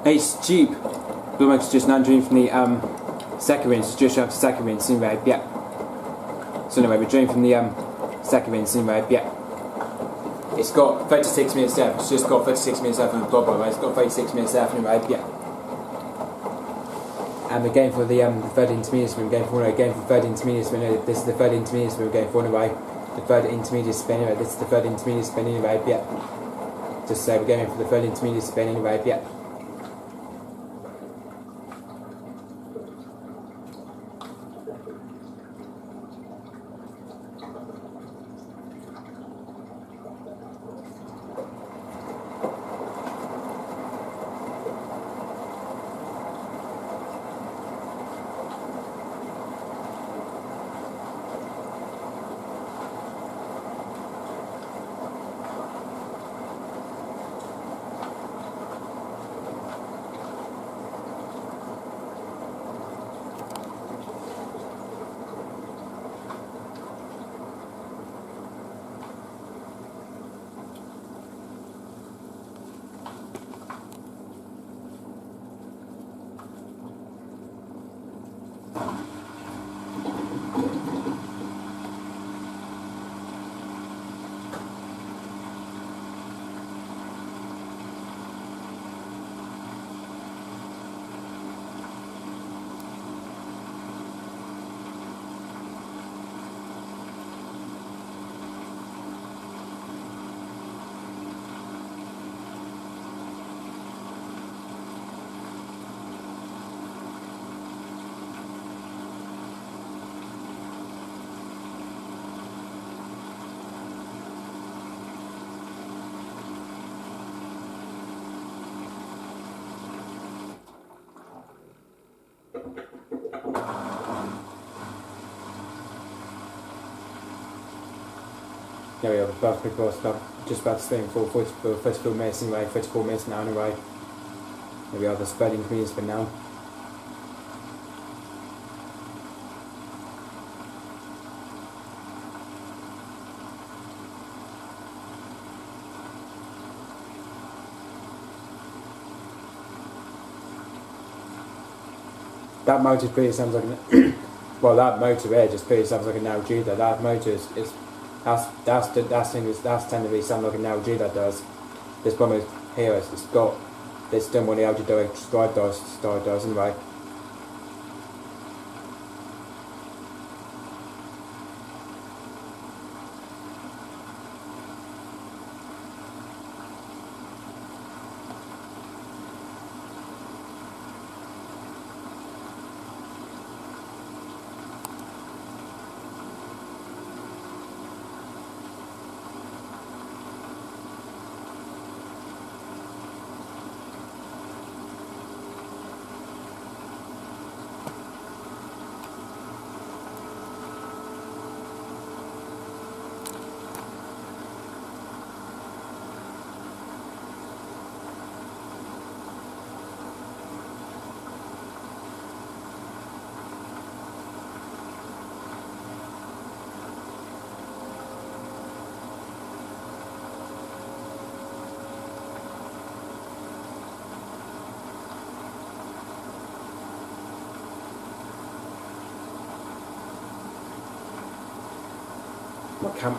Ace cheap. Blomberg's just an dream from the second rinse, just after second rinse anyway, yeah. So anyway, we're doing from the second rinse anyway, yeah. It's got 36 minutes left, it's just got 36 minutes left on the Blomberg, right? It's got 36 minutes left anyway, yeah. And we're going for the third intermediate spin, we're going for the third intermediate spin, this is the third intermediate spin we're going for anyway. The third intermediate spin anyway, this is the third intermediate spin anyway, yeah. Just say we're going for the third intermediate spin anyway, yeah. There we are, just about to spin for 34 minutes anyway, 34 minutes now anyway. There we are, the third intermediate spin now. That motor pretty sounds like an well, that motor there just pretty sounds like a narrow G there. That motor is that's tending sound like a narrow G that does. This one is here, it's got this done what the LG direct drive does anyway.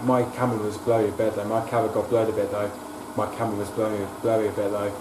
My camera was blurry a bit though. My camera got blurred a bit though. My camera was blurry a bit though.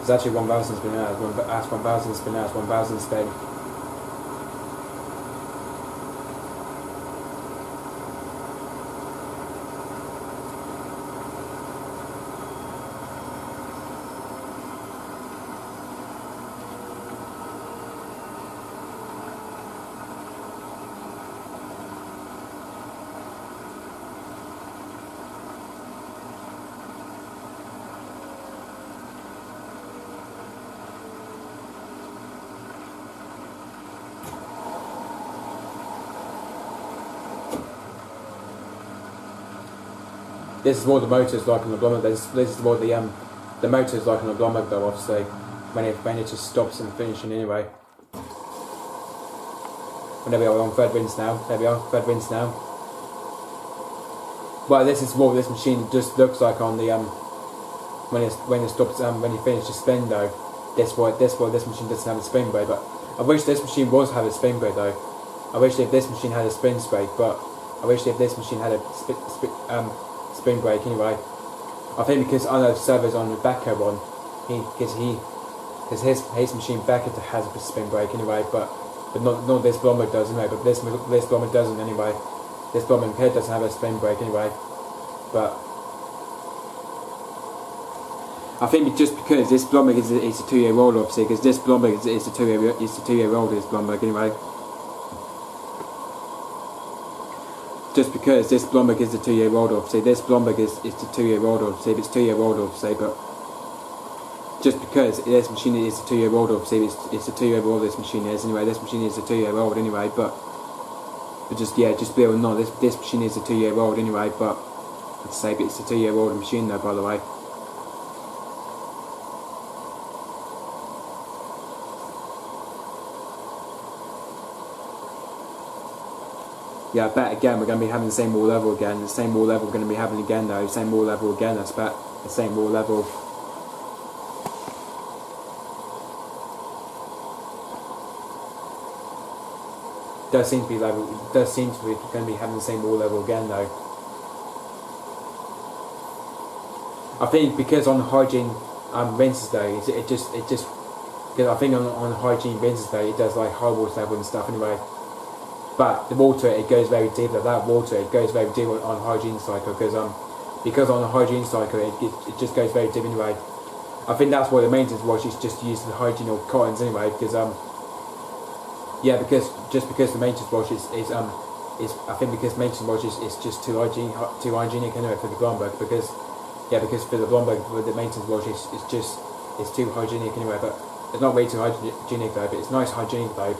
It's actually 1,000 spin out. That's 1,000 spin out. 1,000 spin. This is what the motor is like on the Blomberg. This is what the motor is like on the Blomberg though, obviously, when it just stops and finishing anyway. And there we are on third rinse now. There we are, third rinse now. Well, this is what this machine just looks like on the when it stops when you finish the spin though. This machine doesn't have a spin brake, but I wish this machine was have a spin brake though. I wish if this machine had a spin brake, but I wish if this machine had a spin brake anyway. I think because I know servers on the backhoe one, because his machine backhoe has a spin brake anyway, but not this Blomberg does anyway. But this Blomberg doesn't anyway. This Blomberg head doesn't have a spin brake anyway. But I think just because this Blomberg is a 2-year-old obviously, because this Blomberg is a 2-year-old this Blomberg anyway. Just because this Blomberg is a 2-year-old obviously, this Blomberg is a 2-year-old obviously, if it's 2-year-old obviously, but just because this machine is a 2-year-old obviously, it's a 2-year-old this machine is anyway, this machine is a 2-year-old anyway, but just believe it or not, this machine is a 2-year-old anyway, but I'd say it's a 2-year-old machine though, by the way. Yeah, I bet again we're going to be having the same wall level again. The same wall level we're going to be having again though. Same wall level again. That's about the same wall level. Does seem to be going to be having the same wall level again though. I think because on the hygiene rinses though, it just because I think on the hygiene rinses though, it does like high water level and stuff anyway. But the water, it goes very deep. Like that water, it goes very deep on hygiene cycle because on the hygiene cycle, it just goes very deep anyway. I think that's why the maintenance wash is just used for the hygiene or cottons anyway. Because yeah, because the maintenance wash is I think because maintenance wash is just too hygienic anyway for the Blomberg. Because for the Blomberg, the maintenance wash is too hygienic anyway. But it's not way too hygienic though. But it's nice hygienic though.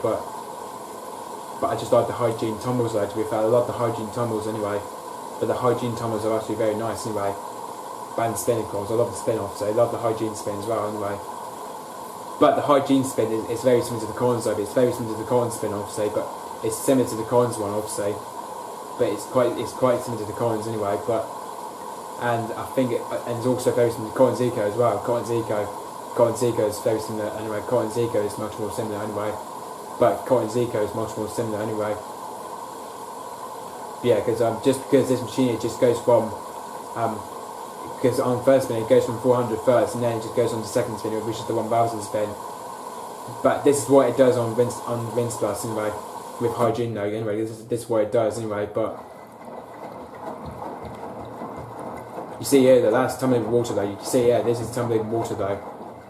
But I just like the hygiene tumbles though, to be fair. I love the hygiene tumbles anyway. But the hygiene tumbles are actually very nice anyway. And spinning calls, I love the spin off, so I love the hygiene spin as well anyway. But the hygiene spin is very similar to the Collins though, it's very similar to the Collins spin obviously, but it's similar to the Collins one obviously. But it's quite similar to the Collins anyway, and I think and it's also very similar to Collins Eco as well. Collins Eco is very similar anyway. Collins Eco is much more similar anyway. But Collins Eco is much more similar anyway. Yeah, because just because this machine it just goes from because on first spin it goes from 400 first and then it just goes on to second spin, which is the 1000 spin. But this is what it does on Greenplus anyway, with hygiene though anyway. This is what it does anyway. But you see here that that's tumbling water though. You see here this is tumbling water though.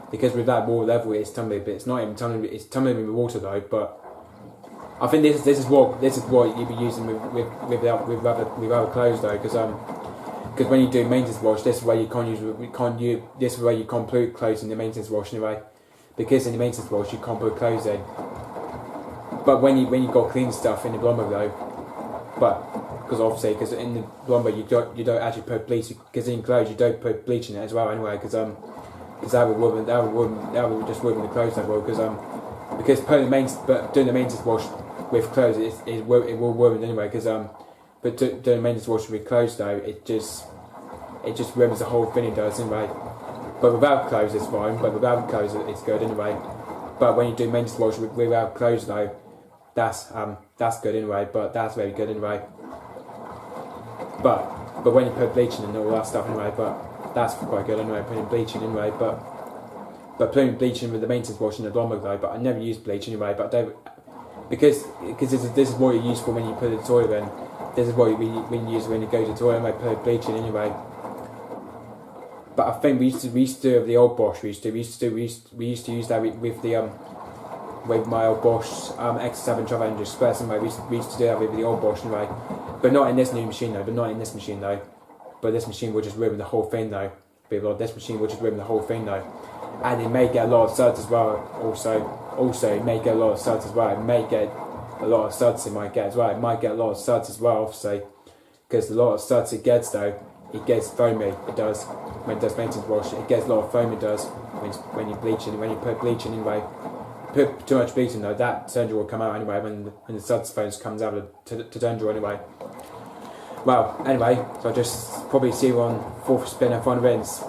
Because with that water level it's tumbling, but it's not even tumbling. It's tumbling with water though. But I think this is what you'd be using with other clothes though. Because when you do maintenance wash, this is where you this is where you can't put clothes in the maintenance wash anyway. Because in the maintenance wash you can't put clothes in. But when you got clean stuff in the Blomberg though, because obviously because in the Blomberg you don't actually put bleach, because in clothes you don't put bleach in it as well anyway. Because that would just ruin the clothes that well. Because doing the maintenance wash with clothes it will ruin anyway. But doing the maintenance wash with clothes though, it just ruins the whole thing. It does anyway. But without clothes it's fine. But without clothes it's good anyway. But when you do maintenance wash without clothes though, that's good anyway. But that's very good anyway. But when you put bleach in and all that stuff anyway, but that's quite good anyway, putting bleach in anyway, but But putting bleach in with the maintenance wash in the Blomberg though, but I never use bleach anyway, but I don't, because this is what you use for when you put the toilet in. This is what you use when you go to the toilet and I put bleach in anyway. But I think we used to do it with the old Bosch. We used to use that with the with my old Bosch X7 travel engine express anyway. We used to do that with the old Bosch anyway. But not in this new machine though. But this machine will just ruin the whole thing though. This machine will just ruin the whole thing though. And it may get a lot of suds as well. Also, it may get a lot of suds as well. It may get a lot of suds. It might get as well. It might get a lot of suds as well. So, because a lot of suds it gets though, it gets foamy. It does when it does maintenance wash. It gets a lot of foam. It does when you bleach it. When you put bleach in anyway. Put too much bleach in though, that turn drawer will come out anyway when the suds foam comes out of the turn drawer anyway. Well, anyway, so I'll just probably see you on 4th spin and final rinse.